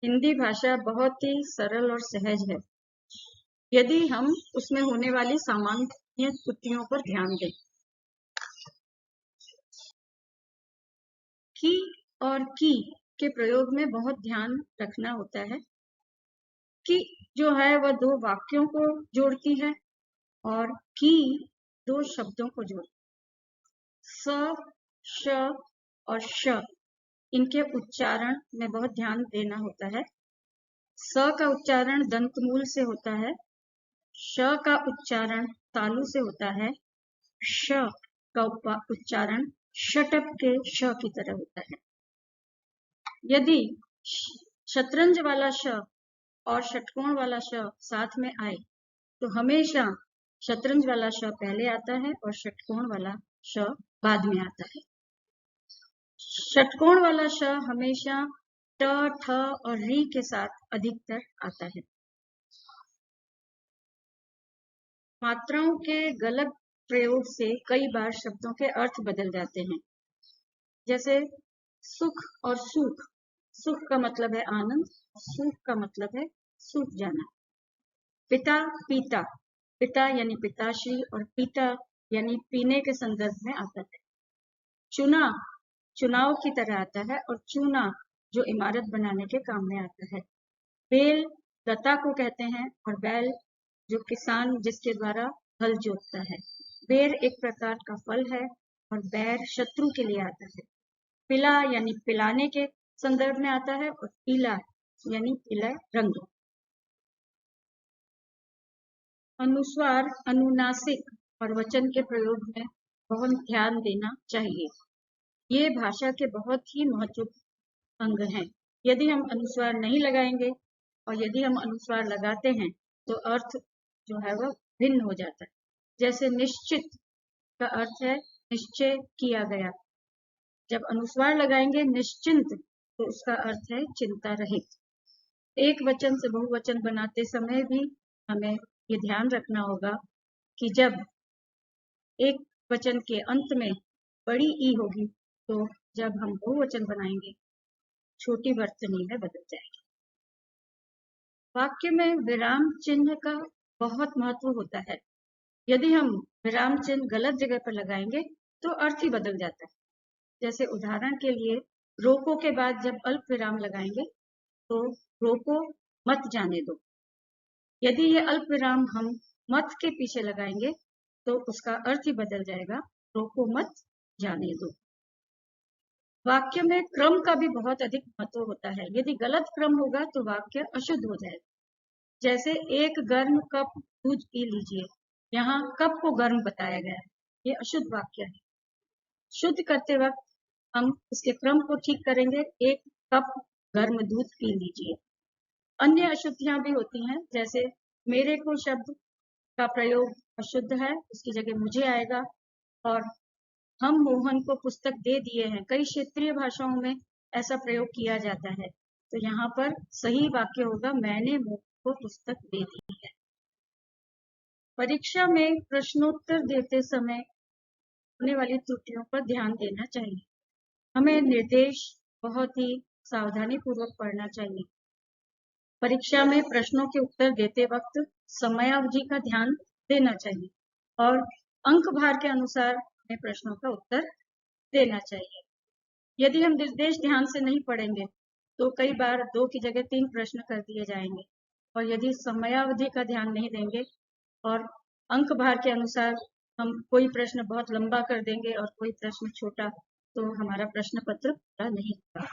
हिंदी भाषा बहुत ही सरल और सहज है यदि हम उसमें होने वाली सामान्य त्रुटियों पर ध्यान दें। की और की के प्रयोग में बहुत ध्यान रखना होता है। की जो है वह दो वाक्यों को जोड़ती है और की दो शब्दों को जोड़ती है। स, श और श इनके उच्चारण में बहुत ध्यान देना होता है। स का उच्चारण दंतमूल से होता है, श का उच्चारण तालु से होता है, श का उच्चारण शटप के श की तरह होता है। यदि शतरंज वाला श और षटकोण वाला श साथ में आए तो हमेशा शतरंज वाला श पहले आता है और षटकोण वाला श बाद में आता है। षटकोण वाला श हमेशा ट, ठ और री के साथ अधिकतर आता है। मात्राओं के गलत प्रयोग से कई बार शब्दों के अर्थ बदल जाते हैं। जैसे सुख और सूख। सुख का मतलब है आनंद, सूख का मतलब है सूख जाना। पिता, पीता। पिता यानी पिताश्री और पीता यानी पीने के संदर्भ में आता है। चुना चुनाव की तरह आता है और चूना जो इमारत बनाने के काम में आता है। बेल लता को कहते हैं और बैल जो किसान जिसके द्वारा हल जोतता है। बेर एक प्रकार का फल है और बैर शत्रु के लिए आता है। पिला यानी पिलाने के संदर्भ में आता है और पीला यानी पीला रंग। अनुस्वार, अनुनासिक और वचन के प्रयोग में बहुत ध्यान देना चाहिए। ये भाषा के बहुत ही महत्वपूर्ण अंग हैं। यदि हम अनुस्वार नहीं लगाएंगे और यदि हम अनुस्वार लगाते हैं तो अर्थ जो है वह भिन्न हो जाता है। जैसे निश्चित का अर्थ है निश्चय किया गया। जब अनुस्वार लगाएंगे निश्चिंत तो उसका अर्थ है चिंता रहित। एक वचन से बहुवचन बनाते समय भी हमें ये ध्यान रखना होगा कि जब एक वचन के अंत में बड़ी ई होगी तो जब हम बहुवचन बनाएंगे छोटी वर्तनी में बदल जाएगी। वाक्य में विराम चिन्ह का बहुत महत्व होता है। यदि हम विराम चिन्ह गलत जगह पर लगाएंगे तो अर्थ ही बदल जाता है। जैसे उदाहरण के लिए रोको के बाद जब अल्प विराम लगाएंगे तो रोको मत जाने दो। यदि ये अल्प विराम हम मत के पीछे लगाएंगे तो उसका अर्थ ही बदल जाएगा, रोको मत जाने दो। वाक्य में क्रम का भी बहुत अधिक महत्व होता है। यदि गलत क्रम होगा तो वाक्य अशुद्ध हो जाएगा। जैसे एक गर्म कप दूध पी लीजिए, यहाँ कप को गर्म बताया गया है, ये अशुद्ध वाक्य है। शुद्ध करते वक्त हम इसके क्रम को ठीक करेंगे, एक कप गर्म दूध पी लीजिए। अन्य अशुद्धियां भी होती हैं, जैसे मेरे को शब्द का प्रयोग अशुद्ध है, उसकी जगह मुझे आएगा। और हम मोहन को पुस्तक दे दिए हैं, कई क्षेत्रीय भाषाओं में ऐसा प्रयोग किया जाता है। तो यहाँ पर सही वाक्य होगा मैंने मोहन को पुस्तक दे दी है। परीक्षा में प्रश्नोत्तर देते समय होने वाली त्रुटियों पर ध्यान देना चाहिए। हमें निर्देश बहुत ही सावधानी पूर्वक पढ़ना चाहिए। परीक्षा में प्रश्नों के उत्तर देते वक्त समयावधि का ध्यान देना चाहिए और अंक भार के अनुसार हमें प्रश्नों का उत्तर देना चाहिए। यदि हम निर्देश ध्यान से नहीं पढ़ेंगे तो कई बार 2 की जगह 3 प्रश्न कर दिए जाएंगे। और यदि समयावधि का ध्यान नहीं देंगे और अंक भार के अनुसार हम कोई प्रश्न बहुत लंबा कर देंगे और कोई प्रश्न छोटा, तो हमारा प्रश्न पत्र पूरा नहीं होगा।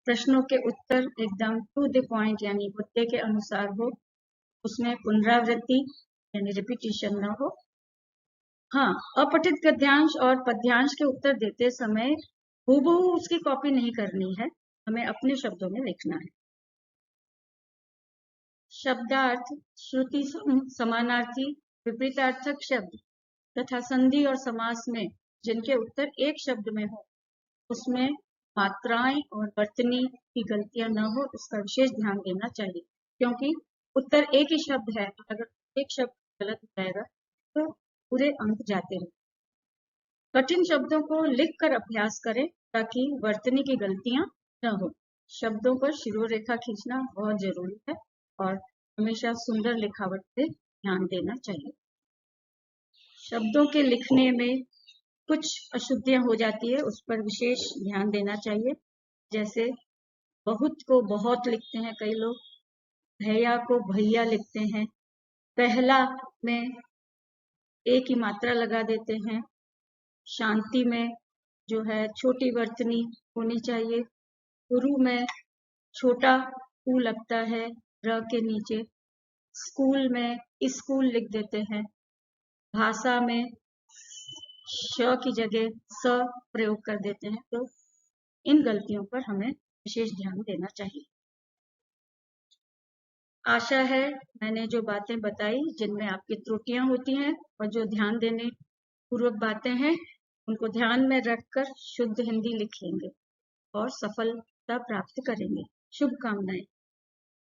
प्रश्नों के उत्तर एकदम टू द पॉइंट यानी मुद्दे के अनुसार हो, उसमें पुनरावृत्ति यानी रिपीटिशन न हो। हाँ, अपठित गद्यांश और पद्यांश के उत्तर देते समय हूबहू उसकी कॉपी नहीं करनी है, हमें अपने शब्दों में लिखना है। शब्दार्थ, श्रुति समानार्थी, विपरीतार्थक शब्द तथा संधि और समास में जिनके उत्तर एक शब्द में हो उसमें मात्राएं और वर्तनी की गलतियां न हो, इसका विशेष ध्यान देना चाहिए। क्योंकि उत्तर एक ही शब्द है, अगर एक शब्द गलत हो जाएगा तो पूरे अंक जाते हैं। कठिन शब्दों को लिखकर अभ्यास करें ताकि वर्तनी की गलतियां न हो। शब्दों पर शिरोरेखा खींचना बहुत जरूरी है और हमेशा सुंदर लिखावट पे ध्यान देना चाहिए। शब्दों के लिखने में कुछ अशुद्धियां हो जाती है, उस पर विशेष ध्यान देना चाहिए। जैसे बहुत को बहुत लिखते हैं कई लोग, भैया को भैया लिखते हैं, पहला में एक ही मात्रा लगा देते हैं, शांति में जो है छोटी वर्तनी होनी चाहिए, गुरु में छोटा ऊ लगता है र के नीचे, स्कूल में स्कूल लिख देते हैं, भाषा में श की जगह स प्रयोग कर देते हैं। तो इन गलतियों पर हमें विशेष ध्यान देना चाहिए। आशा है मैंने जो बातें बताई जिनमें आपकी त्रुटियां होती हैं और जो ध्यान देने पूर्वक बातें हैं उनको ध्यान में रखकर शुद्ध हिंदी लिखेंगे और सफलता प्राप्त करेंगे। शुभकामनाएं।